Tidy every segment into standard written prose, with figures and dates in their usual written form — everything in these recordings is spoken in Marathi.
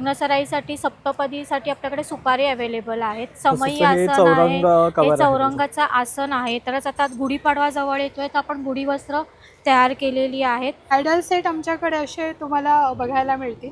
लग्नसराईसाठी सप्तपदीसाठी आपल्याकडे सुपारी अवेलेबल आहेत. समई तसंच हे आसन आहे, चौरंग कवर हे आहे चौरंगाचं आसन आहे. तरच आता गुढीपाडवा जवळ येतोय तर आपण गुढी वस्त्र तयार केलेली आहेत. आयडल सेट आमच्याकडे असे तुम्हाला बघायला मिळतील.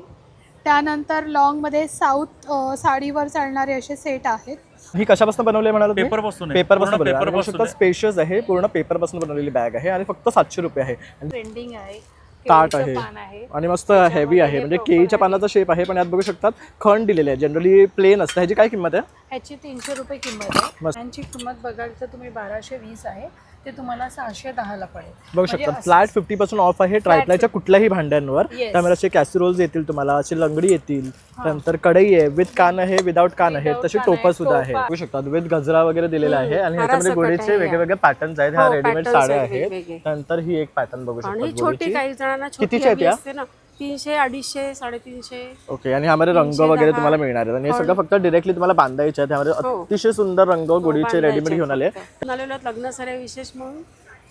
त्यानंतर लॉंगमध्ये साऊथ साडीवर चालणारे असे सेट आहेत. ही कशापासून बनवली म्हणाला तुम्ही? पेपरपासून पेपरपासून पेपर बनवली. स्पेशियस आहे, पूर्ण पेपरपासून बनवलेली बॅग आहे आणि फक्त 700 रुपये आहे. आणि ट्रेंडिंग आहे, ताट केळीचं आहे पान आहे आणि मस्त हेवी आहे, म्हणजे केळीच्या पानाचा शेप आहे. पण यात बघू शकतात खण दिलेले आहे, जनरली प्लेन असतं. ह्याची काय किंमत आहे? ह्याची 300 रुपये किंमत आहे. मस्त. ह्यांची किंमत बघाल तर तुम्ही 1220 आहे, ते तुम्हाला 610ला पडेल. बघू शकता फ्लॅट 50% ऑफ आहे ट्रायप्लायच्या कुठल्याही भांड्यांवर. Yes. त्यामुळे असे कॅसरोल्स येतील तुम्हाला, असे लंगडी येतील, त्यानंतर कढई आहे, विथ कान आहे, विदाउट कान आहे, Without तसे कान टोपा आहे, सुद्धा आहे. टोपा. बघू शकता विथ गजरा वगैरे दिलेला आहे. आणि ह्याच्यामध्ये हारासकट गोडीचे आहे. वेगवेगळे पॅटर्न्स आहेत. ह्या हो, रेडीमेड patterns साड्या आहेत आहेत. वेगवेगळे. त्यानंतर ही एक पॅटर्न बघू आणि शकता छोटी गोडीची. काही जणांना छोटी कितीची आहेत हवी या? असते ना, 300, 250, 350. ओके. आणि ह्यामध्ये रंग 310 वगैरे तुम्हाला मिळणार आहेत. आणि हे सगळं फक्त डिरेक्टली तुम्हाला बांधायचे आहेत. ह्यामध्ये हो. अतिशय सुंदर रंग गोडीचे रेडीमेड घेऊन आले. आलेलो लग्नसराई विशेष म्हणून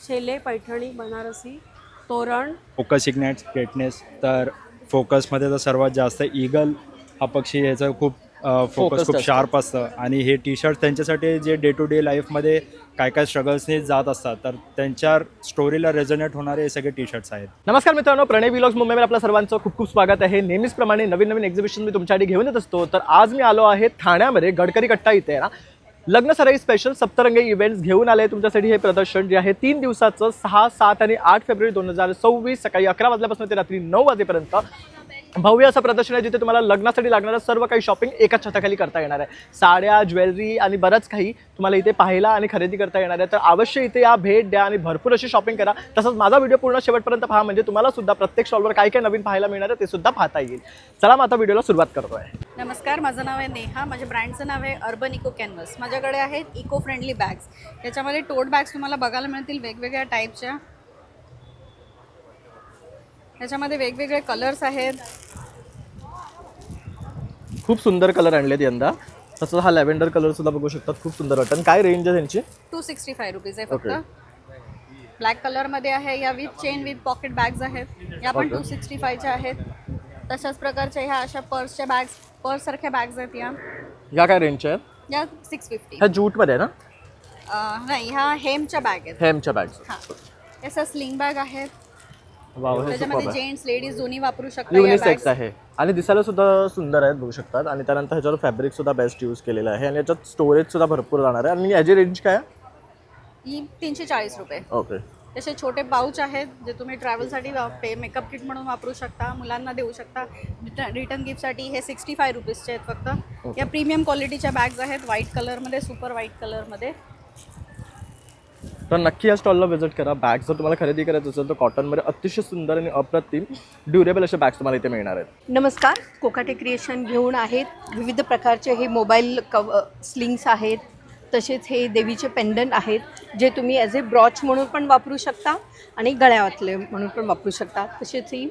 शेले, पैठणी, बनारसी, तोरण. Focus ignites greatness. तर फोकसमध्ये तर सर्वात जास्त ईगल हा पक्षी, याचं खूप फोकस खूप असतं. शार्प असतं. आणि हे टी शर्ट त्यांच्यासाठी जे डे टू डे लाईफमध्ये काय काय स्ट्रगल्सने जात असतात, तर त्यांच्या स्टोरीला रेझोनेट होणारे हे सगळे टी शर्ट्स आहेत. नमस्कार मित्रांनो, प्रणय व्लॉग्स मुंबईमध्ये आपल्या सर्वांचं खूप खूप स्वागत आहे. नेहमीचप्रमाणे नवीन नवीन एक्झिबिशन मी तुमच्यासाठी घेऊन येत असतो. तर आज मी आलो आहे ठाण्यामध्ये गडकरी कट्टा इथे आहे ना, लग्नसराई स्पेशल सप्तरंगी इव्हेंट्स घेऊन आले तुमच्यासाठी. हे प्रदर्शन जे आहे 3 दिवसाचं 6, 7 आणि 8 फेब्रुवारी 2024 सकाळी 11 वाजल्यापासून ते रात्री 9 वाजेपर्यंत भव्य असं प्रदर्शन आहे, जिथे तुम्हाला लग्नासाठी लागणारं सर्व काही शॉपिंग एकाच छताखाली करता येणार आहे. साड्या, ज्वेलरी आणि बरंच काही तुम्हाला इथे पाहायला आणि खरेदी करता येणार आहे. तर अवश्य इथे या, भेट द्या आणि भरपूर अशी शॉपिंग करा. तसंच माझा व्हिडिओ पूर्ण शेवटपर्यंत पहा, म्हणजे तुम्हाला सुद्धा प्रत्येक स्टॉलवर काय काय नवीन पाहायला मिळणार आहे ते सुद्धा पाहता येईल. चला मग आता व्हिडिओला सुरुवात करतोय. नमस्कार, माझं नाव आहे नेहा. माझ्या ब्रँडचं नाव आहे अर्बन इको कॅनव्हस. माझ्याकडे आहेत इको फ्रेंडली बॅग्स. त्याच्यामध्ये टोट बॅग्स तुम्हाला बघायला मिळतील वेगवेगळ्या टाईपच्या. त्याच्यामध्ये वेगवेगळे कलर्स आहेत. खूप सुंदर कलर आणलेत यंदा. तसंच हा लॅव्हेंडर कलर सुद्धा बघू शकतात, खूप सुंदर वाटतं. काय रेंज आहे त्यांची? 265 रुपीज आहे फक्त. Okay. ब्लॅक कलरमध्ये आहे. या with chain with pocket bags आहेत. या पण 265च्या आहेत. तशाच प्रकारच्या ह्या अशा पर्सच्या बॅग्स, पर्ससारख्या बॅग्स आहेत या. या काय रेंजच्या आहेत? या 650. ह्या ज्यूटमध्ये आहे ना? नाही, ह्या हेमच्या बॅग आहेत. हेमच्या बॅग्स. हां, याच्या स्लिंग बॅग आहेत. वाव, हे त्याच्यामध्ये सुपर आहे. जेंट्स लेडीज दोन्ही वापरू शकता. या युनिसेक्स bags. आहे आणि दिसायला सुद्धा सुंदर आहेत, बघू शकतात. आणि त्यानंतर ह्याच्यावर फॅब्रिक सुद्धा बेस्ट यूज केलेलं आहे आणि याच्यात स्टोरेज सुद्धा भरपूर जाणार आहे. आणि याची रेंज काय आहे? ही 340 रुपये. ओके. तसे छोटे पाऊच आहेत जे तुम्ही ट्रॅव्हलसाठी मेकअप किट म्हणून वापरू शकता, मुलांना देऊ शकता. रिटर्न गिफ्टसाठी हे 65 रुपीजचे आहेत फक्त. या प्रीमियम क्वालिटीच्या बॅग्स आहेत, व्हाईट कलरमध्ये, सुपर व्हाईट कलरमध्ये. तर नक्की या स्टॉलला व्हिजिट करा. बॅग्स जर तुम्हाला खरेदी करायचं असेल तर कॉटनमध्ये अतिशय सुंदर आणि अप्रतिम ड्युरेबल असे बॅग्स तुम्हाला इथे मिळणार आहेत. नमस्कार, कोकाटे क्रिएशन घेऊन आहेत. विविध प्रकारचे हे मोबाईल स्लिंग्स आहेत. तसेच हे देवीचे पेंडंट आहेत, जे तुम्ही ॲज ए ब्रॉच म्हणून पण वापरू शकता आणि गळ्यातले म्हणून पण वापरू शकता. तसेच ही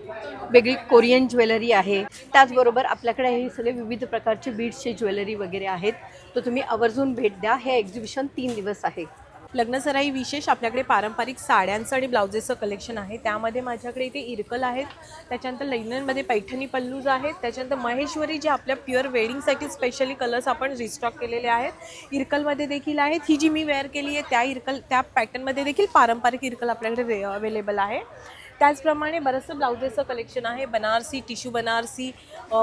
वेगळी कोरियन ज्वेलरी आहे. त्याचबरोबर आपल्याकडे हे सगळे विविध प्रकारचे बीड्सचे ज्वेलरी वगैरे आहेत. तर तुम्ही आवर्जून भेट द्या. हे एक्झिबिशन 3 दिवस आहे. लग्नसराई विशेष आपल्याकडे पारंपरिक साड्यांचं आणि ब्लाउजेसचं कलेक्शन आहे. त्यामध्ये माझ्याकडे इथे इरकल आहेत. त्याच्यानंतर लग्नांमध्ये पैठणी पल्लूज आहेत. त्याच्यानंतर महेश्वरी, जे आपल्या प्युअर वेडिंगसाठी स्पेशली कलर्स आपण रिस्टॉक केलेले आहेत. इरकलमध्ये देखील आहेत. ही जी मी वेअर केली आहे त्या पॅटर्नमध्ये देखील पारंपरिक इरकल आपल्याकडे अवेलेबल आहे. त्याचप्रमाणे बरंचसं ब्लाउजेसचं कलेक्शन आहे. बनारसी, टिश्यू बनारसी,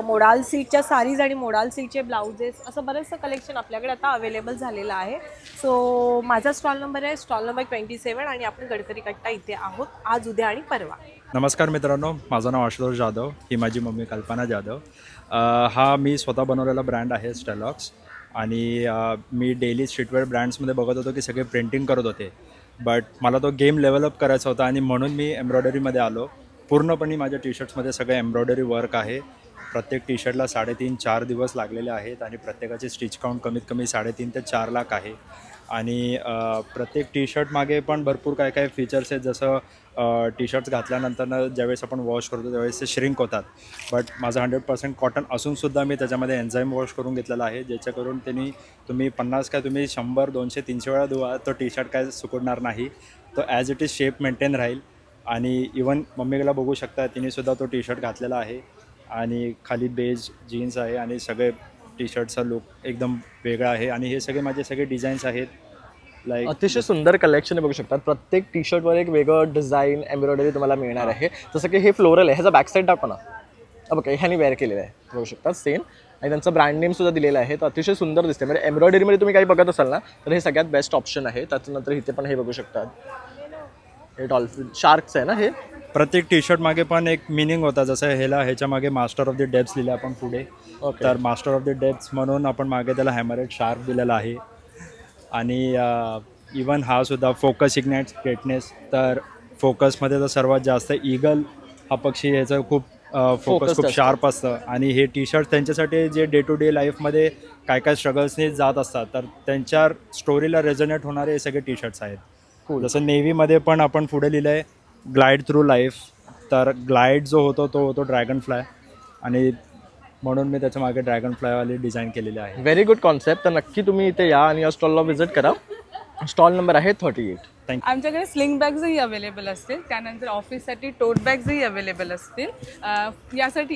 मोडाल सिल्कच्या साडीज आणि मोडाल सिल्कचे ब्लाउजेस, असं बरंचसं कलेक्शन आपल्याकडे आता अवेलेबल झालेलं आहे. सो माझा स्टॉल नंबर आहे स्टॉल नंबर 27 आणि आपण गडकरी कट्टा इथे आहोत आज, उद्या आणि परवा. नमस्कार मित्रांनो, माझं नाव आशुतोष जाधव. ही माझी मम्मी कल्पना जाधव. हा मी स्वतः बनवलेला ब्रँड आहे स्टेलॉक्स. आणि मी डेली स्ट्रीटवेअर ब्रँड्समध्ये बघत होतो की सगळे प्रिंटिंग करत होते, बट मला तो गेम लेवलअप करायचा होता आणि म्हणून मी एम्ब्रॉयडरीमध्ये आलो. पूर्णपणे माझ्या टी शर्ट्समध्ये सगळं एम्ब्रॉयडरी वर्क आहे. प्रत्येक टी शर्टला 3.5-4 दिवस लागलेले आहेत आणि प्रत्येकाची स्टिच काउंट कमीत कमी 3.5 ते 4 लाख आहे. आणि प्रत्येक टी शर्ट मागे पण भरपूर काय काय फीचर्स आहेत. जसं टी शर्ट्स घातल्यानंतर ज्यावेळेस आपण वॉश करतो त्यावेळेस ते श्रिंक होतात, बट माझं 100% कॉटन असूनसुद्धा मी त्याच्यामध्ये एन्झाईम वॉश करून घेतलेला आहे, ज्याच्याकरून तुम्ही 50 काय तुम्ही 100, 200, 300 वेळा धुवा तो टी शर्ट काय सुकणार नाही. तो as it is shape maintain राहील. आणि इवन मम्मीला बघू शकता, तिनेसुद्धा तो टी शर्ट घातलेला आहे. आणि खाली बेज जीन्स आहे आणि सगळे टी शर्टचा लुक एकदम वेगळा आहे आणि हे सगळे माझे सगळे डिझाईन्स आहेत लाईक अतिशय सुंदर कलेक्शन बघू शकतात. प्रत्येक टी शर्टवर एक वेगळं डिझाईन एम्ब्रॉयडरी तुम्हाला मिळणार आहे. जसं की हे फ्लोरल आहे, ह्याचा बॅक साईड आपण बघा ह्यानी वेअर केलेलं आहे बघू शकता सेम, आणि त्यांचं ब्रँड नेम सुद्धा दिलेलं आहे. तर अतिशय सुंदर दिसते. म्हणजे एम्ब्रॉयडरीमध्ये तुम्ही काही बघत असाल ना तर हे सगळ्यात बेस्ट ऑप्शन आहे. त्याच्यानंतर इथे पण हे बघू शकतात, हे डॉल्फिन शार्क्स आहे ना हे. प्रत्येक टी शर्ट मागे पण एक मिनिंग होता. जसं ह्याच्या मागे मास्टर ऑफ द डेप्स लिहिलं आपण पुढे. ओके. तर मास्टर ऑफ द डेप्स म्हणून आपण मागे त्याला हॅमरेड शार्क दिलेला आहे. आणि इवन हा सुद्धा फोकस इग्नाइट्स ग्रेटनेस. तर फोकसमध्ये तर सर्वात जास्त ईगल हा पक्षी, ह्याचं खूप फोकस खूप असतं. शार्प असतं. आणि हे टी शर्ट त्यांच्यासाठी जे डे टू डे लाईफमध्ये काय काय स्ट्रगल्सने जात असतात तर त्यांच्या स्टोरीला रेझोनेट होणारे हे सगळे टी शर्ट्स आहेत. जसं नेव्हीमध्ये पण आपण पुढे लिहिलं आहे ग्लाइड थ्रू लाईफ. तर ग्लाइड जो होतो तो होतो ड्रॅगन फ्लाय, आणि म्हणून मी त्याच्या मागे ड्रॅगन फ्लायवाली डिझाईन केलेली आहे. Very good concept. तर नक्की तुम्ही इथे या आणि या स्टॉलला व्हिजिट करा. स्टॉल नंबर आहे 38. आमच्याकडे स्लिंग बॅग्सही अवेलेबल असतील. त्यानंतर ऑफिससाठी टोट बॅग्सही अवेलेबल असतील.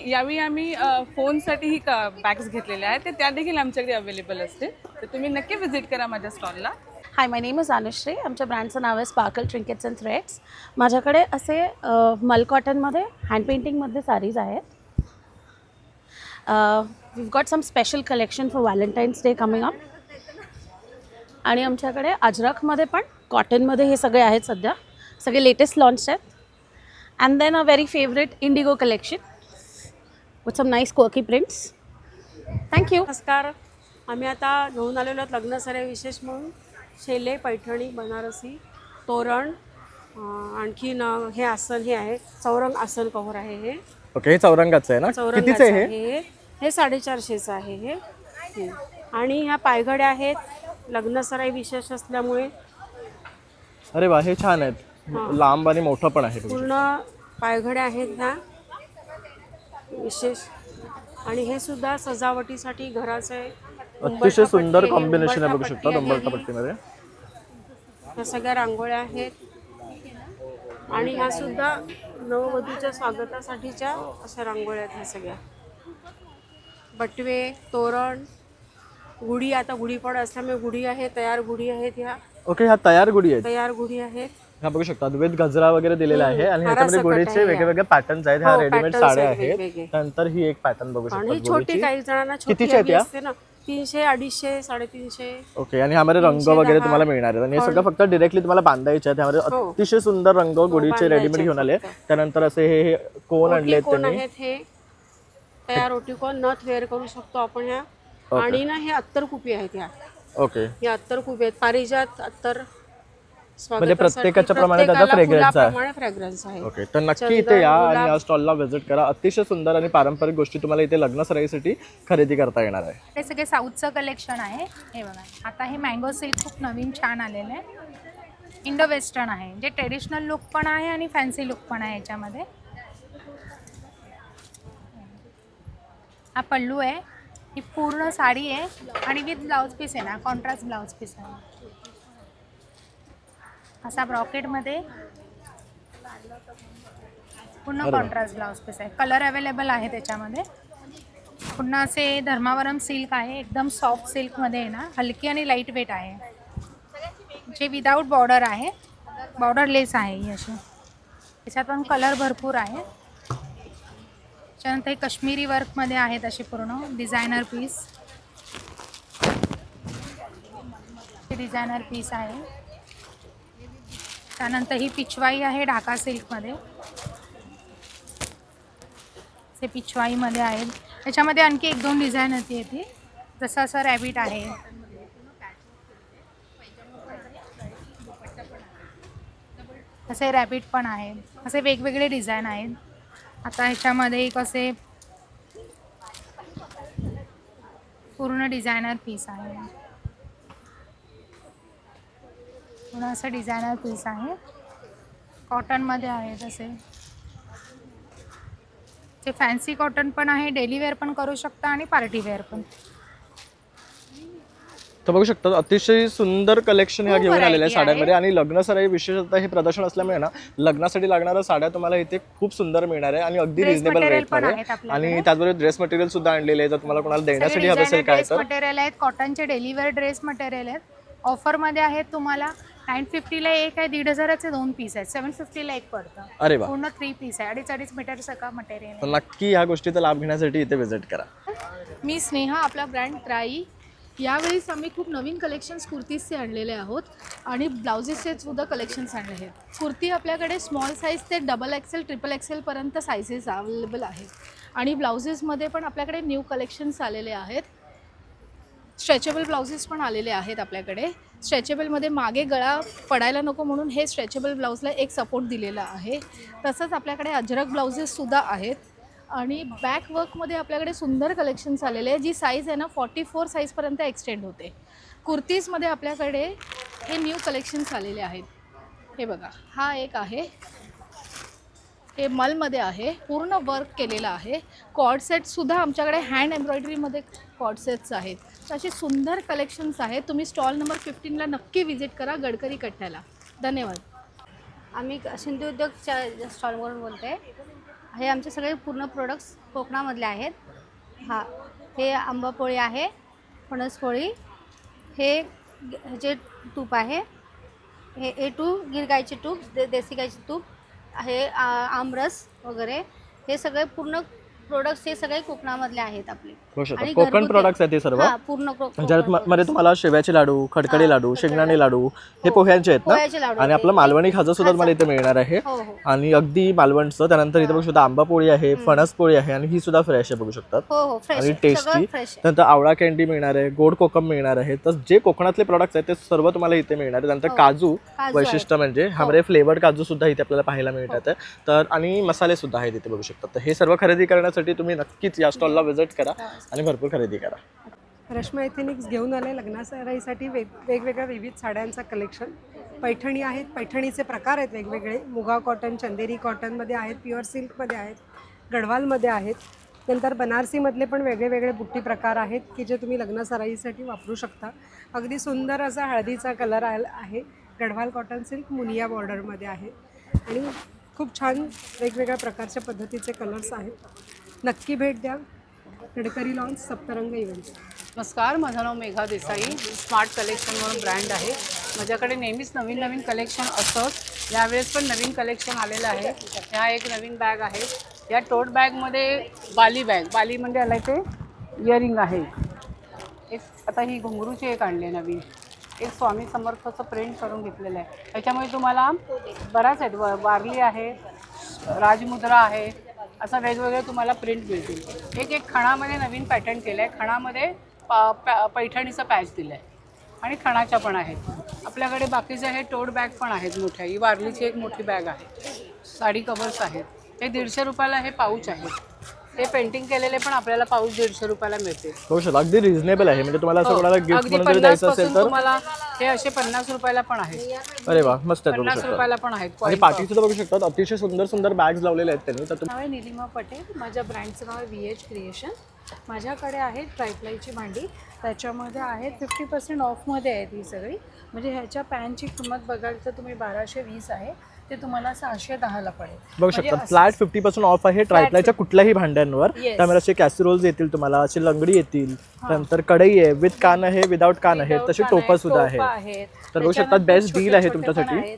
यावेळी आम्ही फोनसाठीही बॅग्स घेतलेल्या आहेत, ते त्या देखील आमच्याकडे अवेलेबल असतील. तर तुम्ही नक्की व्हिजिट करा माझ्या स्टॉलला. हाय, माय नेम इज अनुश्री. आमच्या ब्रँडचं नाव आहे स्पार्कल ट्रिंकेट्स अँड थ्रेड्स. माझ्याकडे असे मल कॉटनमध्ये हँड पेंटिंगमध्ये साडीज आहेत. We've got some special collection for Valentine's day coming up. आणि आमच्याकडे अजरकमध्ये पण कॉटनमध्ये हे सगळे आहेत सध्या, सगळे लेटेस्ट लॉन्च आहेत. And then a very favourite indigo collection with some nice quirky prints. Thank you. नमस्कार. आम्ही आता घेऊन आलेलो आहोत लग्नसराई विशेष म्हणून शेले, पैठणी, बनारसी, तोरण, आणखीन हे आसन हे आहे चौरंग आसन कव्हर आहे. हे ओके, हे चौरंगाचं आहे ना. कितीचं आहे हे? हे 450चं आहे हे. आणि ह्या पायघड्या आहेत लग्नसराई विशेष असल्यामुळे. अरे वा, हे छान आहेत. लांब आणि मोठं पण आहे. पूर्ण पायघड्या आहेत ह्या विशेष. आणि हे सुद्धा सजावटीसाठी घराचे अतिशय सुंदर कॉम्बिनेशन आहे बघू शकता उंबरठा पट्टीमध्ये. ह्या सगळ्या रांगोळ्या आहेत. आणि ह्या सुद्धा नववधूच्या स्वागतासाठीच्या अशा रांगोळ्या आहेत ह्या सगळ्या. बटवे, तोरण, गुढी. आता गुढीपाडा असल्यामुळे गुढी आहे, तयार गुढी आहेत ह्या. ओके, ह्या तयार गुढी आहेत. तयार गुढी आहेत. ह्या बघू शकता विथ गजरा वगैरे दिलेला आहे. आणि ह्याच्यामध्ये हारासकट गुढीचे आहे वेगळे वेगळे पॅटर्न्स आहेत. ह्या रेडीमेड patterns साड्या आहेत आहेत. वेगवेगळे. त्यानंतर ही एक पॅटर्न बघू आणि शकता छोटी, गुढीची. काही जणांना छोटी कितीची आहेत हवी या? असते ना, 300, 250, 350. ओके, आणि ह्यामध्ये रंग 310. वगैरे तुम्हाला मिळणार आहेत. आणि हे सगळं फक्त डिरेक्टली तुम्हाला बांधायचे आहेत. ह्यामध्ये हो. अतिशय सुंदर रंग गुढीचे बांधायचे रेडीमेड घेऊन आले. फक्त. त्यानंतर असे हे कोण आणले आहेत कोण त्यांनी. आहेत हे तयार ओटीकोन नथ वेअर करू शकतो आपण ह्या. ओके. आणि ना हे अत्तर कुपी आहेत ह्या. ओके, या अत्तर कुपी आहेत. पारिजात अत्तर म्हणजे प्रत्येकाच्या प्रमाणे त्याचा फ्रेग्रन्स आहे. फ्रेग्रन्स आहे. ओके, तर नक्की इथे या आणि या स्टॉलला व्हिजिट करा. अतिशय सुंदर आणि पारंपरिक गोष्टी तुम्हाला इथे लग्न सराईसाठी खरेदी करता येणार आहे. हे सगळे साऊथचं कलेक्शन आहे. हे बघा, आता हे मँगो सिल्क खूप नवीन छान आलेलं आहे. इंडो वेस्टर्न आहे, जे ट्रेडिशनल लुक पण आहे आणि फॅन्सी लुक पण आहे याच्यामध्ये. हा पल्लू आहे, ही पूर्ण साडी आहे आणि विथ ब्लाऊज पीस आहे ना, कॉन्ट्रास्ट ब्लाऊज पीस आहे. असा ब्रॉकेटमध्ये पूर्ण कॉन्ट्रास्ट ब्लाऊज पीस आहे. कलर अवेलेबल आहे त्याच्यामध्ये. पुन्हा असे धर्मावरम सिल्क आहे, एकदम सॉफ्ट सिल्कमध्ये आहे ना, हलकी आणि लाईट वेट आहे, जे विदाऊट बॉर्डर आहे, बॉर्डर लेस आहे ही अशी. त्याच्यात पण कलर भरपूर आहे. त्याच्यानंतर हे काश्मीरी वर्कमध्ये आहेत असे पूर्ण डिझायनर पीस. हे डिझायनर पीस आहे. त्यानंतर ही पिचवाई आहे ढाका सिल्कमध्ये. ते पिचवाईमध्ये आहेत. त्याच्यामध्ये आणखी 1-2 डिझाईन येते. जसं असं रॅबिट आहे, असे रॅबिट पण आहे. असे वेगवेगळे डिझाईन आहेत. आता ह्याच्यामध्ये एक असे पूर्ण डिझायनर पीस आहे. पूर्ण असं डिझायनर पीस आहे, कॉटनमध्ये आहे. तसे ते फॅन्सी कॉटन पण आहे, डेली वेअर पण करू शकता आणि पार्टी वेअर पण. तर बघू शकता अतिशय सुंदर कलेक्शन ह्या खूप घेऊन आलेल्या variety साड्यांमध्ये आणि लग्न सराई विशेषतः हे प्रदर्शन असल्यामुळे ना लग्नासाठी लागणाऱ्या साड्या तुम्हाला इथे खूप सुंदर मिळणार आहे आणि अगदी Dress रिझनेबल material रेट पण मध्ये आहेत आपल्याकडे. आणि त्याचबरोबर ड्रेस मटेरियल सुद्धा आणलेले आहे जर तुम्हाला कोणाला देण्यासाठी हवं असेल काय ड्रेस तर मटेरियल आहेत, कॉटनचे डेलीवेअर ड्रेस मटेरियल आहेत. ऑफरमध्ये आहेत तुम्हाला 950ला एक आहे, 1500चे 2 पीस आहेत, 750ला एक पडतं. अरे वा. पूर्ण 3 पीस आहे, 2.5 मीटरचं का मटेरियल तर नक्की ह्या गोष्टीचा लाभ घेण्यासाठी इथे व्हिजिट करा. मी स्नेहा, आपला ब्रँड ट्राई. यावेळेस आम्ही खूप नवीन कलेक्शन्स कुर्तीजचे आणलेले आहोत आणि ब्लाउजेसचे सुद्धा कलेक्शन्स आणले आहेत. कुर्ती आपल्याकडे स्मॉल साईज ते XXL, XXLपर्यंत सायझेस अवेलेबल आहेत आणि ब्लाउजेसमध्ये पण आपल्याकडे न्यू कलेक्शन्स आलेले आहेत. स्ट्रेचेबल ब्लाउजेस पण आलेले आहेत आपल्याकडे. स्ट्रेचेबलमध्ये मागे गळा पडायला नको म्हणून हे स्ट्रेचेबल ब्लाऊजला एक सपोर्ट दिलेला आहे. तसंच आपल्याकडे अजरक ब्लाउजेससुद्धा आहेत आणि बॅक वर्कमध्ये आपल्याकडे सुंदर कलेक्शन्स आलेले आहे. जी साईज आहे ना 44 साईजपर्यंत एक्सटेंड होते. कुर्तीजमध्ये आपल्याकडे हे न्यू कलेक्शन्स आलेले आहेत. हे बघा, हा एक आहे, हे मलमध्ये आहे, पूर्ण वर्क केलेलं आहे. कॉर्ड सेटसुद्धा आमच्याकडे हँड एम्ब्रॉयडरीमध्ये कॉर्ड सेट्स आहेत. तर असे सुंदर कलेक्शन्स आहेत. तुम्ही स्टॉल नंबर 15ला नक्की व्हिजिट करा गडकरी कट्ट्याला. धन्यवाद. आम्ही सिंधू उद्योगच्या स्टॉलवरून बोलतो आहे. हे आमचे सगळे पूर्ण प्रोडक्ट्स कोकणामधले आहेत. हा, हे आंबापोळी आहे, फणसपोळी, हे ह्याचे तूप आहे, हे A2 गिर गाईचे तूप, देसी गाईचे तूप आहे, आमरस वगैरे, हे सगळे पूर्ण प्रोडक्ट्स हे सगळे कोकणामधले आहेत आपले. आणि कोकण घरगुती- प्रोडक्ट्स आहेत हे सर्व. हा, पूर्ण ज्यामध्ये तुम्हाला शेव्याचे लाडू, खडखडे लाडू, शेंगदाणे लाडू हे पोह्यांचे आहेत पोह्याचे ना लाडू आणि आहेत. आपलं मालवणी खाजं सुद्धा तुम्हाला इथे मिळणार आहे हो, हो. आणि अगदी मालवणचं. त्यानंतर इथे बघू शकता आंबापोळी आहे, फणसपोळी आहे आणि ही सुद्धा फ्रेश आहे बघू शकतात हो हो, फ्रेश आणि आहे. टेस्टी. सगळं फ्रेश आहे. त्यानंतर आवळा कॅन्डी मिळणार आहे, गोड कोकम मिळणार आहे. तर जे कोकणातले प्रोडक्ट्स आहेत ते सर्व तुम्हाला इथे मिळणार आहे. त्यानंतर काजू वैशिष्ट्य म्हणजे हमरे फ्लेवर्ड काजू सुद्धा इथे आपल्याला पाहायला मिळतात आहे. तर आणि मसाले सुद्धा आहेत इथे बघू शकतात. तर हे सर्व खरेदी करण्यासाठी तुम्ही नक्कीच या स्टॉलला व्हिजिट करा आणि भरपूर खरेदी करा. रश्मी एथेनिक्स घेऊन आले लग्नासराईसाठी वेगवेगळ्या विविध साड्यांचं कलेक्शन. पैठणी आहेत, पैठणीचे प्रकार आहेत वेगवेगळे. मुगा कॉटन, चंदेरी कॉटनमध्ये आहेत, प्युअर सिल्कमध्ये आहेत, गडवालमध्ये आहेत. नंतर बनारसीमधले पण वेगळे वेगळे बुट्टी प्रकार आहेत की जे तुम्ही लग्नसराईसाठी वापरू शकता. अगदी सुंदर असा हळदीचा कलर आहे. गडवाल कॉटन सिल्क मुनिया बॉर्डरमध्ये आहे आणि खूप छान वेगवेगळ्या प्रकारच्या पद्धतीचे कलर्स आहेत. नक्की भेट द्या. Gadkari lawns, Saptarang events. नमस्कार, माझं नाव मेघा देसाई. स्मार्ट कलेक्शन म्हणून ब्रँड आहे. माझ्याकडे नेहमीच नवीन नवीन कलेक्शन असतंच. यावेळेस पण नवीन कलेक्शन आलेलं आहे. ह्या एक नवीन बॅग आहे. या टोट बॅगमध्ये बाली बॅग, बाली म्हणजे आला ते इयरिंग आहे. एक आता ही घुंगरूची एक आणली आहे नवीन. एक स्वामी समर्थाचं प्रिंट करून घेतलेलं आहे. त्याच्यामुळे तुम्हाला बराच आहेत. वारली आहे, राजमुद्रा आहे, असं वेगवेगळे तुम्हाला प्रिंट मिळतील. एक खणामध्ये नवीन पॅटर्न केलं आहे. खणामध्ये पैठणीचं पॅच दिलं आहे आणि खणाच्या पण आहेत. आपल्याकडे बाकीचे हे टोट बॅग पण आहेत मोठ्या. ही वारलीची एक मोठी बॅग आहे. साडी कवर्स आहेत. हे 150 रुपयाला हे पाऊच आहेत. हे पेंटिंग केलेले पण आपल्याला पाऊच 150 रुपयाला मिळते. हो सर, अगदी रिझनेबल आहे. म्हणजे तुम्हाला असं कोणाला गिफ्ट अगदी म्हणून जरी द्यायचं 50 असेल पासून तर तुम्हाला हे असे 50 रुपयाला पण आहेत. अरे वा, मस्त आहे. बघू 50 शकता रुपयाला पण आहेत. आणि पाठी सुद्धा बघू शकतात. अतिशय सुंदर सुंदर बॅग्स लावलेले आहेत त्यांनी. तर नाव आहे निलिमा पटेल. माझ्या ब्रँडचं नाव आहे VH क्रिएशन. माझ्याकडे आहे ट्रायप्लायची भांडी. त्याच्यामध्ये आहेत 50% ऑफमध्ये आहेत ही सगळी. म्हणजे ह्याच्या पॅनची किंमत बघाल तर तुम्ही 1220 आहे, ते तुम्हाला 610ला पडेल. बघू शकता फ्लॅट 50% ऑफ आहे ट्रायप्लायच्या कुठल्याही भांड्यांवर. त्यामुळे असे कॅसरोल्स येतील तुम्हाला, असे लंगडी येतील, नंतर कढई आहे, विथ कान आहे, विदाउट कान आहे, तसे टोपं सुद्धा आहेत. तर बघू शकता बेस्ट डील आहे तुमच्यासाठी.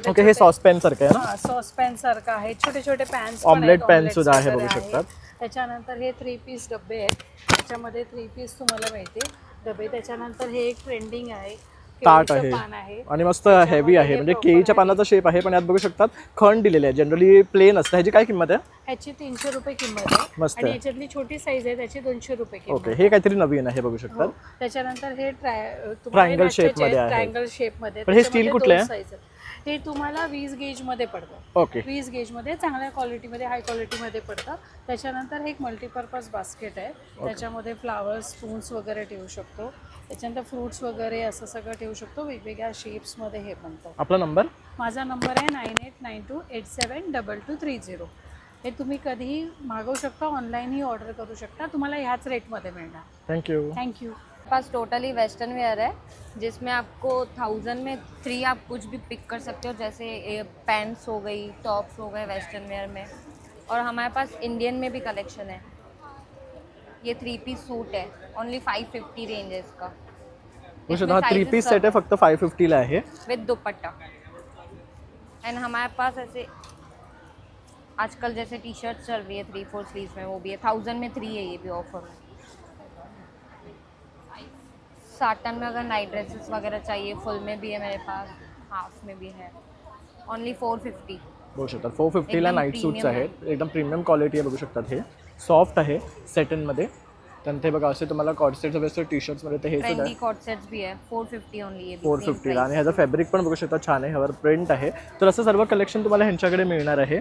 ओके, हे सॉसपॅन सारखं आहे ना? सॉसपॅन सारखं आहे. छोटे छोटे पॅन्स, ऑमलेट पॅन सुद्धा आहे बघू शकतात. त्याच्यानंतर हे 3 पीस डबे आहेत. त्याच्यामध्ये 3 पीस तुम्हाला मिळतील डबे. त्याच्यानंतर हे एक ट्रेंडिंग आहे, ताट आहे आणि मस्त हेवी आहे. म्हणजे केळीच्या पानाचा शेप आहे, पण यात बघू शकतात खण दिलेले आहे. जनरली प्लेन असतं. ह्याची काय किंमत आहे? ह्याची 300 रुपये किंमत आहे. मस्त आणि आहे. याच्यातली छोटी साईज आहे त्याची 200 रुपये किंमत. ओके, हे काहीतरी नवीन आहे बघू शकतात. त्याच्यानंतर हे ट्रायंगल शेपमध्ये आहे. ट्रायंगल शेपमध्ये. पण हे स्टील कुठलं आहे? ते तुम्हाला 20 गेजमध्ये पडतं. ओके, 20 गेजमध्ये चांगल्या क्वालिटीमध्ये, हाय क्वालिटीमध्ये पडतं. त्याच्यानंतर हे एक मल्टीपर्पज बास्केट आहे. त्याच्यामध्ये फ्लावर्स, स्पून्स वगैरे ठेवू शकतो. त्याच्यानंतर फ्रूट्स वगैरे असं सगळं ठेवू शकतो. वेगवेगळ्या शेप्समध्ये हे बनतं. आपला नंबर? माझा नंबर आहे 9892872230. हे तुम्ही कधीही मागवू शकता, ऑनलाईनही ऑर्डर करू शकता. तुम्हाला ह्याच रेटमध्ये मिळणार. थँक्यू. थँक्यू. पास टोटली वेस्टर्न वेयर है, जिसमें आपको 1000 में 3 आप कुछ भी पिक कर सकते हो, जैसे पैंट्स हो गई, टॉप्स हो गए वेस्टर्न वेयर में। और हमारे पास इंडियन में भी कलेक्शन है। ये 3 पीस सूट है, ओनली 550 रेंज है इसका। बघू शकता हा 3 पीस सेट आहे, फक्त 550 ला आहे विद दुपट्टा। एंड हमारे पास ऐसे आजकल जैसे टी शर्ट चल रही है 3/4 स्लीव्स में, वो भी है 1000 में 3 है, ये भी ऑफर में। साटन में अगर नाइट ड्रेसेस वगैरह चाहिए, फुल में भी है मेरे पास, हाफ में भी है, ओनली 450। बघू शकतात 450 ला नाईट सूट्स आहेत, एकदम प्रीमियम क्वालिटी आहे. बघू शकतात हे सॉफ्ट आहे सेटनमध्ये. त्यानंतर हे बघा असे तुम्हाला कॉर्डसेट्स हवे असतील टी शर्ट्समध्ये, तर हे सुद्धा ट्रेंडी कॉट सेट्स भी है 450 ओनली, ये भी 450 ला. आणि ह्याचं फॅब्रिक पण बघू शकता छान आहे, ह्यावर प्रिंट आहे. तर असं सर्व कलेक्शन तुम्हाला ह्यांच्याकडे मिळणार आहे.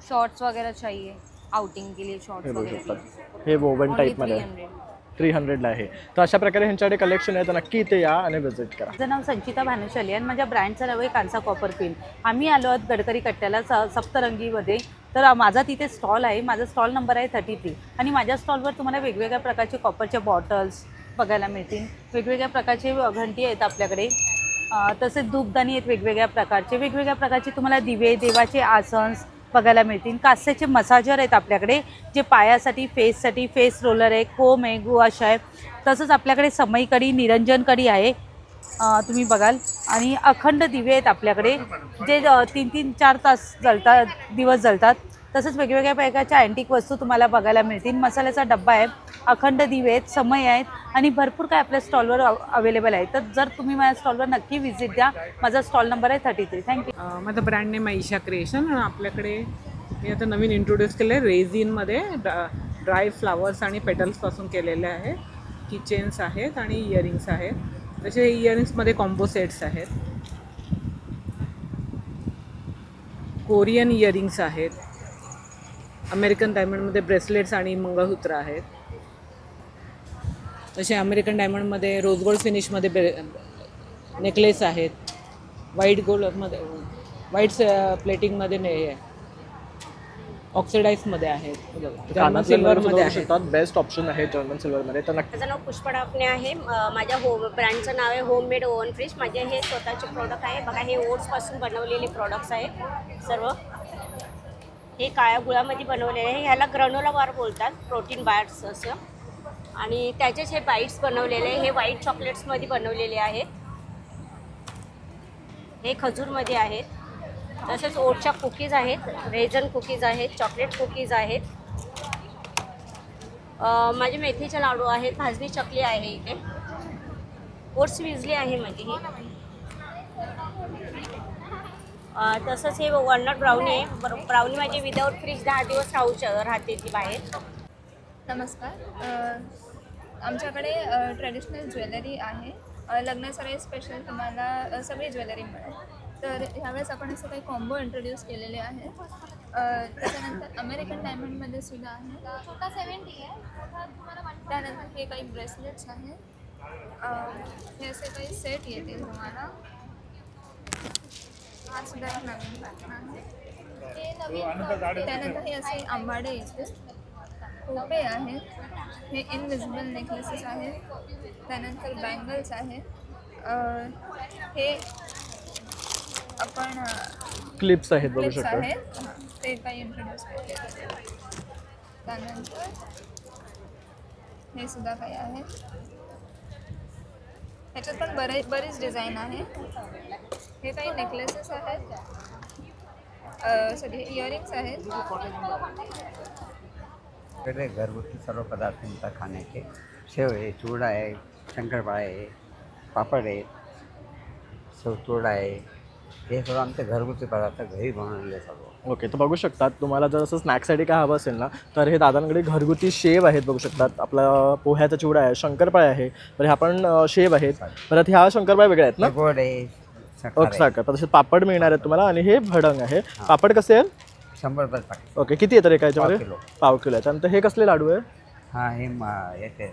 शॉर्ट्स वगैरह चाहिए आउटिंग के लिए, शॉर्ट्स हे बघू वगैरह शकतात हे वोवन टाईपमध्ये 300 ला आहे. तर अशा प्रकारे ह्यांच्याकडे कलेक्शन आहे, तर नक्की इथे या आणि व्हिजिट करा. माझं नाव संचिता भानुशाली आणि माझ्या ब्रँडचं नाव आहे कांसा कॉपर पिन. आम्ही आलो आहोत गडकरी कट्ट्याला सप्तरंगीमध्ये. तर माझा तिथे स्टॉल आहे, माझा स्टॉल नंबर आहे 33. आणि माझ्या स्टॉलवर तुम्हाला वेगवेगळ्या प्रकारचे कॉपरचे बॉटल्स बघायला मिळतील, वेगवेगळ्या प्रकारचे घंटी आहेत आपल्याकडे, तसेच धूपदाणी आहेत वेगवेगळ्या प्रकारचे तुम्हाला दिवे, देवाचे आसन्स बघायला मिळतील. कास्याचे मसाजर आहेत आपल्याकडे, जे पायासाठी, फेससाठी, फेस रोलर आहे, कोम आहे, गुआश आहे. तसंच आपल्याकडे समई कढी, निरंजन कढी आहे, तुम्ही बघाल. आणि अखंड दिवे आहेत आपल्याकडे, जे 3-4 तास दिवस जळतात. तसंच वेगवेगळ्या प्रकारच्या अँटिक वस्तू तुम्हाला बघायला मिळतील. मसाल्याचा डब्बा आहे, अखंड दिवे आहेत, समय आहेत आणि भरपूर काय आपल्या स्टॉलवर अवेलेबल आहे. तर जर तुम्ही माझ्या स्टॉलवर नक्की व्हिजिट द्या. माझा स्टॉल नंबर आहे 33. थँक्यू. माझं ब्रँड नेम आहे ईशा क्रिएशन. आणि आपल्याकडे मी आता नवीन इंट्रोड्यूस केलं आहे रेझिनमध्ये ड्राय फ्लावर्स आणि पेटल्सपासून केलेले आहे. किचेन्स आहेत आणि इयरिंग्स आहेत. तसे इयरिंग्समध्ये कॉम्बो सेट्स आहेत, कोरियन इयरिंग्स आहेत, अमेरिकन डायमंडमध्ये ब्रेसलेट्स आणि मंगळसूत्र आहेत. तसे अमेरिकन डायमंडमध्ये रोज गोल्ड फिनिशमध्ये नेकलेस आहेत, व्हाईट गोल्डमध्ये व्हाईट प्लेटिंगमध्ये आहे, ऑक्सिडाईजमध्ये आहेत, जर्मन सिल्वरमध्ये आहेत. बेस्ट ऑप्शन आहे जर्मन सिल्वरमध्ये. तर नक्की. माझं नाव पुष्पा डापणे आहे. माझ्या ब्रँडचं नाव आहे होममेड ओव्हन फ्रीज. माझे हे स्वतःचे प्रोडक्ट आहे. बघा हे ओट्सपासून बनवलेले प्रोडक्ट्स आहेत सर्व. हे काळ्या गुळामध्ये बनवलेले आहे. ह्याला ग्रॅन्युला बार बोलतात, प्रोटीन बार्स असं. आणि त्याचेच हे बाईट्स बनवलेले आहे. हे व्हाईट चॉकलेट्समध्ये बनवलेले आहेत. हे खजूरमध्ये आहेत. तसेच ओटच्या कुकीज आहेत, रेझन कुकीज आहेत, चॉकलेट कुकीज आहेत. माझे मेथीचे लाडू आहेत, भाजणी चकली आहे इथे. ओट्स विजली आहे माझी ही. तसंच हे वॉलनट ब्राउनी आहे. ब्राउनी माझी विदाऊट फ्रीज 10 दिवस राहते ती बाहेर. नमस्कार. आमच्याकडे ट्रेडिशनल ज्वेलरी आहे. लग्नासाठी स्पेशल तुम्हाला सगळी ज्वेलरी मिळेल. तर ह्यावेळेस आपण असं काही कॉम्बो इंट्रोड्यूस केलेले आहे. त्याच्यानंतर अमेरिकन डायमंडमध्ये सुद्धा आहे, छोटा 70 आहे. त्यानंतर हे काही ब्रेसलेट्स आहेत. हे असे काही सेट येतील तुम्हाला. हा सुद्धा एक नवीन पॅटर्न आहे. हे नवीन. त्यानंतर हे असे आंबाडे येतील, खोपे आहेत, हे इनविजिबल नेकलेसेस आहेत. त्यानंतर बँगल्स आहेत. हे आपण क्लिप्स आहेत, बघू शकता ते काही इंट्रोड्यूस केले. त्यानंतर हे सुद्धा काही आहेत. ह्याच्यात पण बरीच डिझाईन आहे. हे काही नेकलेसेस आहेत, सगळे इयरिंग्स आहेत. घरगुती सर्व पदार्थ मिळतात खाण्याचे. शेव आहे, चिवडा आहे, शंकरपाळा आहे, पापड आहे, सवतोडा आहे. हे सर्व आमचे घरगुती पदार्थ घरी बनवलेले सर्व. ओके. तर बघू शकतात तुम्हाला जर असं स्नॅक्ससाठी काय हवं असेल ना, तर हे दादांकडे घरगुती शेव आहेत. बघू शकतात आपला पोह्याचा चिवडा आहे, शंकरपाळे आहे, तर ह्या पण शेव आहेत. परत ह्या शंकरपाळे वेगळ्या आहेत ना, गोड आहे, साखर. तसे पापड मिळणार आहेत तुम्हाला. आणि हे भडंग आहे. पापड कसे आहेत? 100 रुपये पाकिट. ओके. किती येतं एका ह्याच्यामध्ये? 1 किलो. 1/2 किलो. त्यानंतर हे कसले लाडू आहे? हां, हे याचे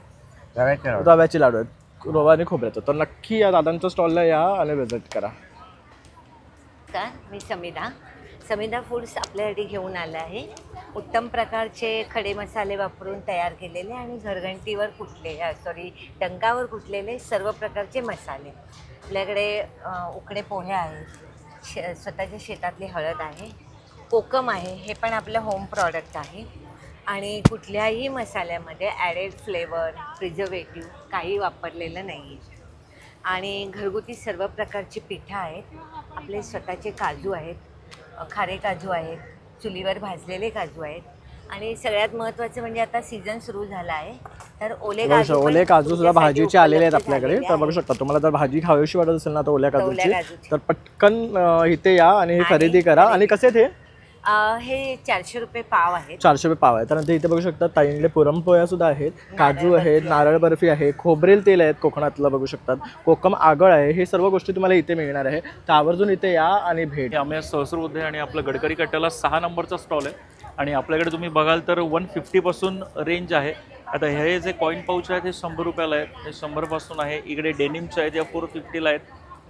रव्याचे लाडू. रव्याचे लाडू आहेत, रवा आणि खोबऱ्याचं. तर नक्की या दादांच्या स्टॉलला या आणि व्हिजिट करा. मी समिधा फूड्स आपल्यासाठी घेऊन आलं आहे. उत्तम प्रकारचे खडे मसाले वापरून तयार केलेले आणि घरघंटीवर डंकावर कुटलेले सर्व प्रकारचे मसाले. आपल्याकडे उकडे पोहे आहेत, स्वतःच्या शेतातली हळद आहे, कोकम आहे, हे पण आपलं होम प्रॉडक्ट आहे. आणि कुठल्याही मसाल्यामध्ये ॲडेड फ्लेवर प्रिझर्वेटिव्ह काही वापरलेलं नाही आहे. आणि घरगुती सर्व प्रकारची पिठं आहेत, आपले स्वतःचे काजू आहेत, खारे काजू आहेत, चुलीवर भाजलेले काजू आहेत. आणि सगळ्यात महत्त्वाचं म्हणजे आता सीझन सुरू झाला आहे, तर ओले काजू सुद्धा भाजीचे आलेले आहेत आपल्याकडे. तर बघू शकता, तुम्हाला जर भाजी खावीशी वाटत असेल ना तर ओल्या काजूची, तर पटकन इथे या आणि हे खरेदी करा. आणि कसे ते हे 400 रुपये पाव आहेत. 400 रुपये पाव आहे. त्यानंतर इथे बघू शकता ताईंकडे पुरणपोळ्या सुद्धा आहेत, काजू आहेत, नारळ बर्फी आहे, खोबरेल तेल आहेत कोकणातलं बघू शकतात, कोकम आगळ आहे. हे सर्व गोष्टी तुम्हाला इथे मिळणार आहे. तर आवर्जून इथे या आणि भेट. आम्ही सहस्रबुद्धे आणि आपलं गडकरी कट्ट्याला 6 नंबरचा स्टॉल आहे. आणि आपल्याकडे तुम्ही बघाल तर 150पासून रेंज आहे. आता हे जे कॉईन पाऊच आहेत हे 100 रुपयाला आहेत, हे 100पासून आहे. इकडे डेनिमचे आहेत, या 450ला आहेत.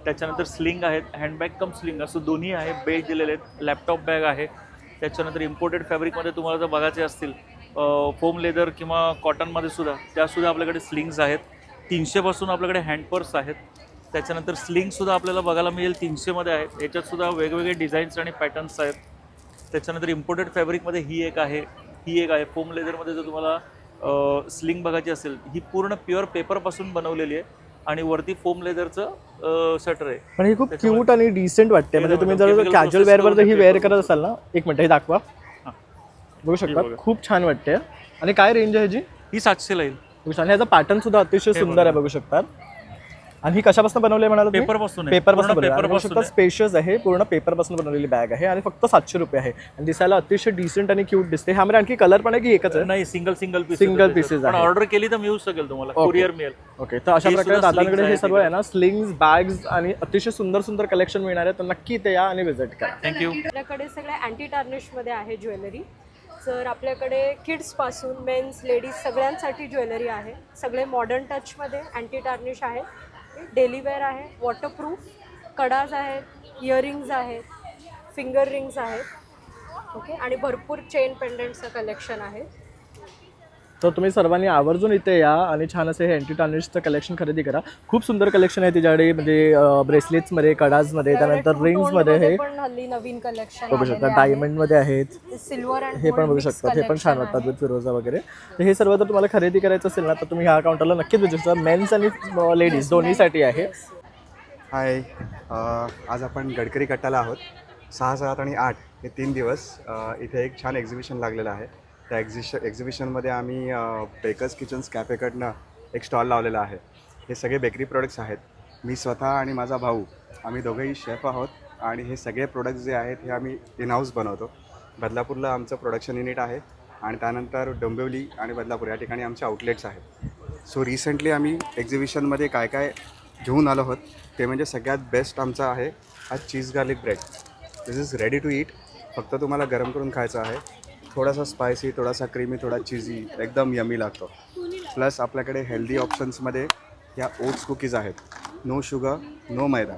त्याच्यानंतर स्लिंग आहेत, हँडबॅग कम स्लिंग असं दोन्ही आहे, बेल्ट दिलेले आहेत, लॅपटॉप बॅग आहे. त्याच्यानंतर इम्पोर्टेड फॅब्रिकमध्ये तुम्हाला जर बघायचे असतील फोम लेदर किंवा कॉटनमध्ये सुद्धा त्यासुद्धा आपल्याकडे स्लिंग्स आहेत. 300पासून आपल्याकडे हँडपर्स आहेत. त्याच्यानंतर स्लिंगसुद्धा आपल्याला बघायला मिळेल 300मध्ये आहेत. याच्यातसुद्धा वेगवेगळे डिझाईन्स आणि पॅटर्न्स आहेत. त्याच्यानंतर इम्पोर्टेड फॅब्रिकमध्ये ही एक आहे, ही एक आहे. फोम लेदरमध्ये जर तुम्हाला स्लिंग बघायची असेल, ही पूर्ण प्युअर पेपरपासून बनवलेली आहे आणि वरती फोम लेदरचं शटर आहे. पण ही खूप क्यूट आणि डिसेंट वाटते. म्हणजे तुम्ही जर कॅज्युअल वेअरवर जर ही वेअर करत असाल ना, एक मिनिट हे दाखवा, बघू शकता, खूप छान वाटते. आणि काय रेंज आहे जी? ही 700ला येईल. आणि ह्याचा पॅटर्न सुद्धा अतिशय सुंदर आहे, बघू शकतात. आणि ही कशापासून बनवली आहे म्हणाला? पेपरपासून. पेपरपासून स्पेशियस आहे, पूर्ण पेपरपासून बनवलेली बॅग आहे आणि फक्त 700 रुपये आहे. आणि दिसायला अतिशय डिसेंट आणि क्यूट दिसते. ह्यामध्ये आणखी कलर पण आहे की एकच आहे? नाही, सिंगल पीसेस आहे. ऑर्डर केली तर मिळू शकेल तुम्हाला, कुरिअर मिळेल. ओके, तर अशा प्रकारे दादांकडे हे सर्व आहे ना, स्लिंग्स, बॅग्स आणि अतिशय सुंदर सुंदर कलेक्शन मिळणार आहे. तर नक्की इथे या आणि व्हिजिट करा. थँक्यू. आपल्याकडे सगळ्या अँटी टार्निशमध्ये आहे ज्वेलरी. तर आपल्याकडे किड्सपासून मेन्स, लेडीज सगळ्यांसाठी ज्वेलरी आहे. सगळे मॉडर्न टचमध्ये अँटी टार्निश आहे, डेली वेअर आहे, वॉटरप्रूफ, कडाज आहेत, इयरिंग्ज आहेत, फिंगर रिंग्स आहेत. ओके, आणि भरपूर चेन पेंडंटचं कलेक्शन आहे. तर तुम्ही सर्वांनी आवर्जून इथे या आणि छान असे हे अँटी टार्निशचं कलेक्शन खरेदी करा. खूप सुंदर कलेक्शन आहे तिच्याकडे, म्हणजे ब्रेसलेट्समध्ये, कडाजमध्ये, त्यानंतर रिंग्समध्ये हे पण हल्ली नवीन कलेक्शन बघू शकता, डायमंडमध्ये आहेत, सिल्वर अँड हे पण बघू शकता, हे पण छान वाटतात विथ फिरोजा वगैरे. तर हे सर्व जर तुम्हाला खरेदी करायचं असेल ना, तर तुम्ही ह्या काउंटरला नक्कीच विजिट करा. मेन्स आणि लेडीज दोन्हीसाठी आहे. हाय, आज आपण गडकरी कट्टाला आहोत. 6, 7 आणि 8 हे 3 दिवस इथे एक छान एक्झिबिशन लागलेलं आहे. त्या एक्झिबिशनमध्ये आम्ही बेकर्स किचन्स कॅफेकडनं एक स्टॉल लावलेला आहे. हे सगळे बेकरी प्रोडक्ट्स आहेत. मी स्वतः आणि माझा भाऊ आम्ही दोघंही शेफ आहोत आणि हे सगळे प्रोडक्ट्स जे आहेत हे आम्ही इन हाऊस बनवतो. बदलापूरला आमचं प्रोडक्शन युनिट आहे आणि त्यानंतर डोंबिवली आणि बदलापूर या ठिकाणी आमचे आउटलेट्स आहेत. सो रिसेंटली आम्ही एक्झिबिशनमध्ये काय काय घेऊन आलो आहोत ते म्हणजे सगळ्यात बेस्ट आमचा आहे हा cheese garlic bread. This is ready to eat. फक्त तुम्हाला गरम करून खायचं आहे. थोडासा स्पायसी, थोडासा क्रीमी, थोडा चीजी, एकदम यमी लागतो. प्लस आपल्याकडे हेल्दी ऑप्शन्समध्ये या ओट्स कुकीज आहेत. No sugar, no maida.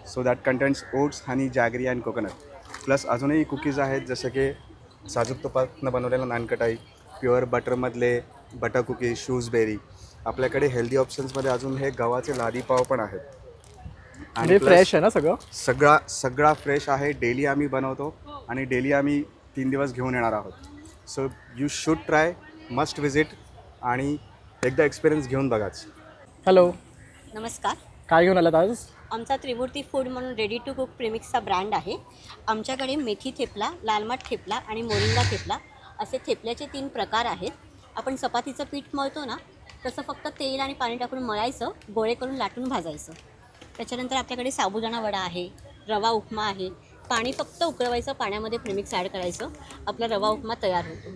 So that contents oats, honey, jaggery and coconut. Plus अजूनही कुकीज आहेत जसं की साजूक तुपातनं बनवलेला नानकटाई, प्युअर बटरमधले बटर कुकीज, शूजबेरी. आपल्याकडे हेल्दी ऑप्शन्समध्ये अजून हे गव्हाचे लादी पाव पण आहेत. आणि फ्रेश आहे ना सगळा फ्रेश आहे. डेली आम्ही बनवतो आणि डेली आम्ही 3 दिवस घेऊन येणार आहोत. So you should try, must visit आणि एकदा एक्सपिरियन्स घेऊन बघाच. हॅलो, नमस्कार. काय घेऊन आलात आज? आमचा त्रिमूर्ती फूड म्हणून रेडी टू कुक प्रीमिक्सचा ब्रँड आहे. आमच्याकडे मेथी थेपला, लाल माठ थेपला आणि मोरिंगा थेपला असे थेपल्याचे 3 प्रकार आहेत. आपण चपातीचं पीठ मळतो ना, तसं फक्त तेल आणि पाणी टाकून मळायचं, गोळे करून लाटून भाजायचं. त्याच्यानंतर आपल्याकडे साबुदाणा वडा आहे, रवा उपमा आहे. पाणी फक्त उकळवायचं, पाण्यामध्ये प्रीमिक्स ॲड करायचं, आपला रवा उपमा तयार होतो.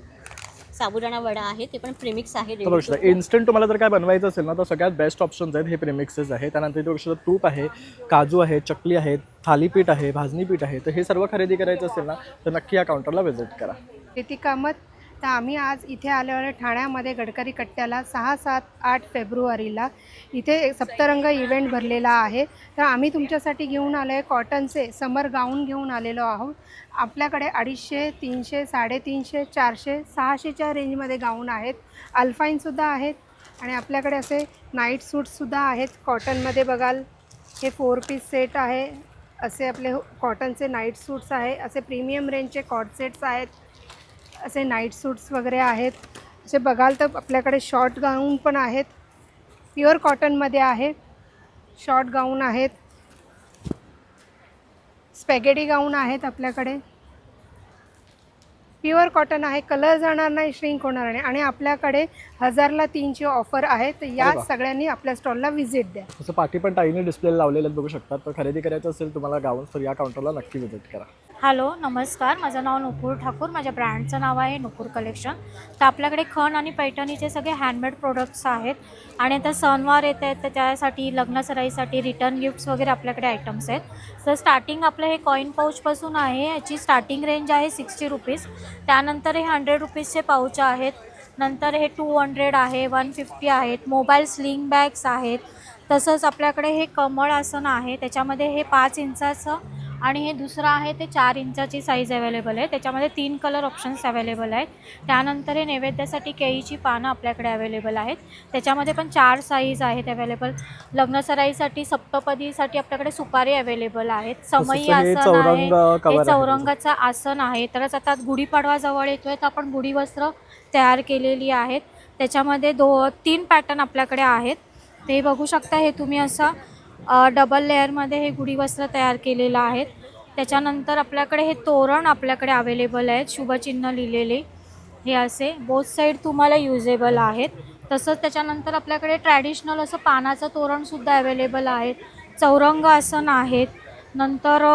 साबुदाणा वडा आहे, ते पण प्रीमिक्स आहे. इन्स्टंट तुम्हाला जर काय बनवायचं असेल ना, तर सगळ्यात बेस्ट ऑप्शन्स आहेत हे प्रीमिक्सेस आहे. त्यानंतर इथे बघू तूप आहे, काजू आहे, चकली आहे, थालीपीठ आहे, भाजणी पीठ आहे. तर हे सर्व खरेदी करायचं असेल ना, तर नक्की या काउंटरला व्हिजिट करा. प्रीती कामत, तर आम्ही आज इथे आलेलो ठाण्यामध्ये गडकरी कट्ट्याला 6, 7, 8 फेब्रुवारीला इथे सप्तरंग इव्हेंट भरलेला आहे. तर आम्ही तुमच्यासाठी घेऊन आलो आहे कॉटनचे समर गाऊन घेऊन आलेलो आहोत. आपल्याकडे 250, 300, 350, 400, 600च्या रेंजमध्ये गाऊन आहेत. अल्फाईनसुद्धा आहेत आणि आपल्याकडे असे नाईट सूट्ससुद्धा आहेत कॉटनमध्ये. बघाल हे 4 पीस सेट आहे. असे आपले कॉटनचे नाईट सूट्स आहे. असे प्रीमियम रेंजचे कॉट सेट्स आहेत. असे नाईट सूट्स वगैरे आहेत. असे बघाल तर आपल्याकडे शॉर्ट गाऊन पण आहेत. प्युअर कॉटनमध्ये आहे. शॉर्ट गाऊन आहेत. स्पॅगेटी गाऊन आहेत आपल्याकडे. प्युअर कॉटन आहे. कलर जाणार नाही, श्रिंक होणार नाही. आणि आपल्याकडे 1000ला 3ची ऑफर आहे. तर या सगळ्यांनी आपल्या स्टॉलला व्हिजिट द्या. तसं पाठी पण ताईने डिस्प्ले लावलेले आहेत बघू शकता. तर खरेदी करायचं असेल तुम्हाला गाऊन तर या काउंटरला नक्की व्हिजिट करा. हॅलो नमस्कार, माझं नाव नुपूर ठाकूर. माझ्या ब्रँडचं नाव आहे नुपूर कलेक्शन. तर आपल्याकडे खण आणि पैठणीचे सगळे हँडमेड प्रोडक्ट्स आहेत. आणि आता सणवार येत आहेत तर त्यासाठी लग्नसराईसाठी रिटर्न गिफ्ट्स वगैरे आपल्याकडे आयटम्स आहेत. तर स्टार्टिंग आपलं हे कॉईन पाऊचपासून आहे. याची स्टार्टिंग रेंज आहे 60 रुपीज. त्यानंतर हे 100 रुपीजचे पाऊच आहेत. नंतर हे 200 आहे, 150 आहेत. मोबाईल स्लिंग बॅग्स आहेत. तसंच आपल्याकडे हे कमळ आसन आहे. त्याच्यामध्ये हे 5 इंचाचं आणि हे दुसरं आहे ते 4 इंचाची साईज अवेलेबल आहे. त्याच्यामध्ये 3 कलर ऑप्शन्स अवेलेबल आहेत. त्यानंतर हे नैवेद्यासाठी केळीची पानं आपल्याकडे अवेलेबल आहेत. त्याच्यामध्ये पण 4 साईज आहेत अवेलेबल. लग्नसराईसाठी सप्तपदीसाठी आपल्याकडे सुपारी अवेलेबल आहेत. समई आसन आहे. हे चौरंगाचं आसन आहे. तरच आता गुढीपाडवा जवळ येतोय तर आपण गुढी वस्त्र तयार केलेली आहेत. त्याच्यामध्ये 3 पॅटर्न आपल्याकडे आहेत. ते बघू शकता. हे तुम्ही असं डबल लेअरमध्ये हे गुढी वस्त्र तयार केलेलं आहे. त्याच्यानंतर आपल्याकडे हे तोरण आपल्याकडे अवेलेबल आहेत. शुभचिन्ह लिहिलेले हे असे बोथ साईड तुम्हाला युजेबल आहेत. तसंच त्याच्यानंतर आपल्याकडे ट्रॅडिशनल असं पानाचं तोरणसुद्धा अवेलेबल आहे. चौरंग आसन आहेत. नंतर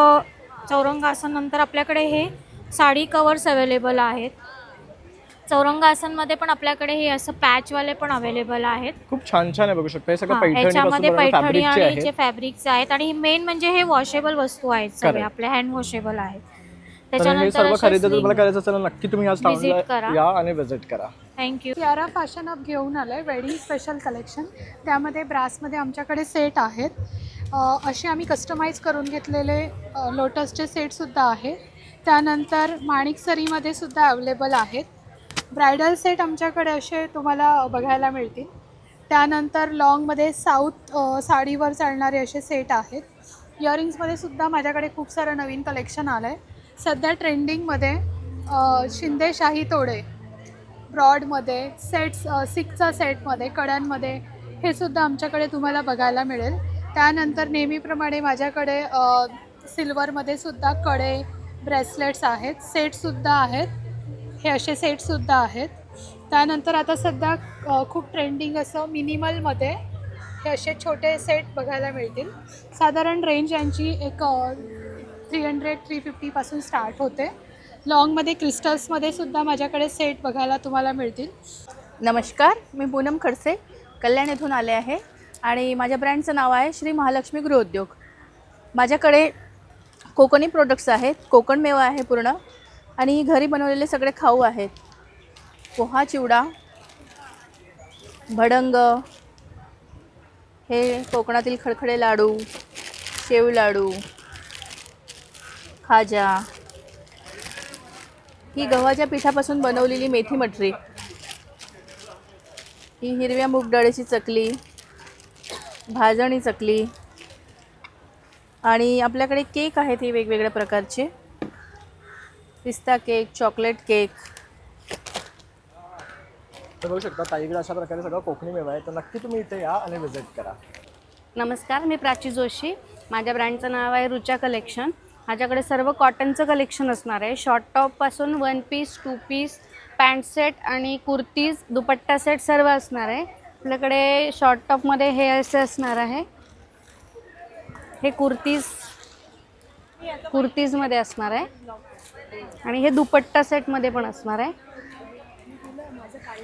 चौरंग आसन नंतर आपल्याकडे हे साडी कवर्स अवेलेबल आहेत. चौरंग आसनमध्ये पण आपल्याकडे हे असं पॅचवाले पण अवेलेबल आहेत. खूप छान छान आहे बघू शकता. हे सगळं ह्याच्यामध्ये पैठणी आणि फॅब्रिकचे जे फॅब्रिकचे आहेत. आणि मेन म्हणजे हे वॉशेबल वस्तू आहेत. सगळे आपले हँड वॉशेबल आहेत. हे सर्व खरेदी तुम्हाला करायचं असेल नक्की तुम्ही या स्टॉलला या आणि व्हिजिट करा. थँक्यू. तियारा फॅशन हब घेऊन आलं आहे वेडिंग स्पेशल कलेक्शन. त्यामध्ये ब्रासमध्ये आमच्याकडे सेट आहेत. असे आम्ही कस्टमाइज करून घेतलेले लोटसचे सेटसुद्धा आहेत. त्यानंतर माणिकसरीमध्ये सुद्धा अवेलेबल आहेत. ब्रायडल सेट आमच्याकडे असे तुम्हाला बघायला मिळतील. त्यानंतर लॉंगमध्ये साऊथ साडीवर चालणारे असे सेट आहेत. इयरिंग्समध्ये सुद्धा माझ्याकडे खूप सारं नवीन कलेक्शन आलं आहे. सध्या ट्रेंडिंगमध्ये शिंदे शाही तोडे ब्रॉडमध्ये सेट्स 6चा सेटमध्ये कड्यांमध्ये हे सुद्धा आमच्याकडे तुम्हाला बघायला मिळेल. त्यानंतर नेहमीप्रमाणे माझ्याकडे सिल्वरमध्ये सुद्धा कडे ब्रेसलेट्स आहेत. सेटसुद्धा आहेत. हे असे सेटसुद्धा आहेत. त्यानंतर आता सध्या खूप ट्रेंडिंग असं मिनिमलमध्ये हे असे छोटे सेट बघायला मिळतील. साधारण रेंज यांची एक 300-350पासून स्टार्ट होते. लॉंगमध्ये क्रिस्टल्समध्ये सुद्धा माझ्याकडे सेट बघायला तुम्हाला मिळतील. नमस्कार, मी पूनम खडसे कल्याण येथून आले आहे आणि माझ्या ब्रँडचं नाव आहे श्री महालक्ष्मी गृहोद्योग. माझ्याकडे कोकणी प्रोडक्ट्स आहेत. कोकण मेवा आहे पूर्ण आणि घरी बनवलेले सगळे खाऊ आहेत. पोहा, चिवडा, भडंग, हे कोकणातील खडखडे लाडू, शेव लाडू, खाजा, ही गव्हाच्या पिठापासून बनवलेली मेथी मटरी, ही हिरव्या मूग डाळीची चकली, भाजणी चकली आणि आपल्याकडे केक आहेत हे वेगवेगळ्या प्रकारचे. पिस्ता केक, चॉकलेट केक. तर बघू शकता ताईकडे अशा प्रकारे सगळं कोकणी मेवा आहे. तर नक्की तुम्ही इथे या आणि व्हिजिट करा. नमस्कार, मी प्राची जोशी. माझ्या ब्रँडचं नाव आहे रुचा कलेक्शन. माझ्याकडे सर्व कॉटनचं कलेक्शन असणार आहे. शॉर्ट टॉपपासून 1 पीस, 2 पीस, पॅन्ट सेट आणि कुर्तीज, दुपट्टा सेट सर्व असणार आहे. आपल्याकडे शॉर्ट टॉपमध्ये हे असे असणार आहे. हे कुर्तीजमध्ये असणार आहे आणि हे दुपट्टा सेटमध्ये पण असणार आहे.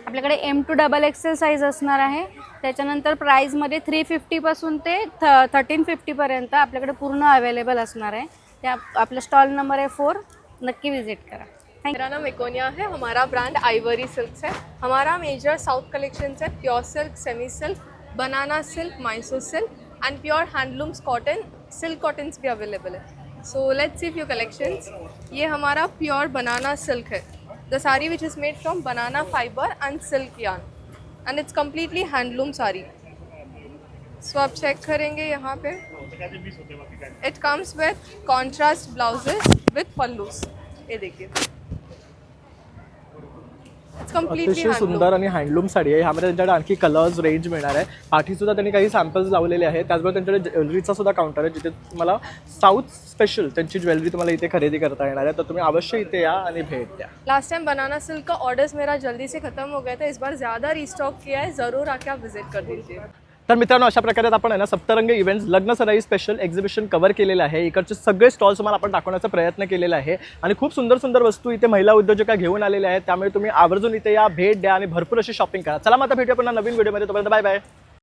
आपल्याकडे M to XXL साईज असणार आहे. त्याच्यानंतर प्राईजमध्ये 350पासून ते 1350पर्यंत आपल्याकडे पूर्ण अवेलेबल असणार आहे. त्या आपला स्टॉल नंबर आहे 4. नक्की विजिट करा. मेरा नाम एकोनिया है। हमारा ब्रांड आइवरी सिल्क है। हमारा मेजर साउथ कलेक्शन है pure silk, semi silk, banana silk, Mysore silk and pure handlooms cotton, silk cottons भी अवेलेबल है। So let's see few collections. ये हमारा प्योर बनाना सिल्क है। The sari which is made from banana fibre and silk yarn and it's completely handloom sari. So आप चेक करेंगे यहाँ पे, it comes with contrast blouses with pallus. ये देखिए, इट्स कम्प्लीटली अतिशय सुंदर आणि हँडलूम साडी आहे। ह्यामध्ये त्यांच्याकडे आणखी कलर्स रेंज मिळणार आहे। पाठी सुद्धा त्यांनी काही सॅम्पल्स लावलेले आहेत। त्याचबरोबर त्यांच्याकडे ज्वेलरीचा सुद्धा काउंटर आहे, जिथे तुम्हाला साऊथ स्पेशल त्यांची ज्वेलरी तुम्हाला इथे खरेदी करता येणार आहे। तर तुम्ही अवश्य इथे या आणि भेट द्या। लास्ट टाइम बनाना सिल्क का ऑर्डर्स मेरा जल्दी से ख़त्म हो गया था, इस बार ज़्यादा रीस्टॉक किया है, ज़रूर आके आप विजिट कर दीजिए। तर मित्रांनो, अशा प्रकारे आपण आहे ना सप्तरंग इव्हेंट्स लग्न सराई स्पेशल एक्झिबिशन कव्हर केलेलं आहे। इकडचे सगळे स्टॉल्स तुम्हाला आपण दाखवण्याचा प्रयत्न केलेला आहे आणि खूप सुंदर सुंदर वस्तू इथे महिला उद्योजका घेऊन आलेल्या आहेत। त्यामुळे तुम्ही आवर्जून इथे या, भेट द्या आणि भरपूर अशी शॉपिंग करा। चला मग आता भेटूया पुन्हा नवीन व्हिडिओमध्ये। तोपर्यंत बाय बाय।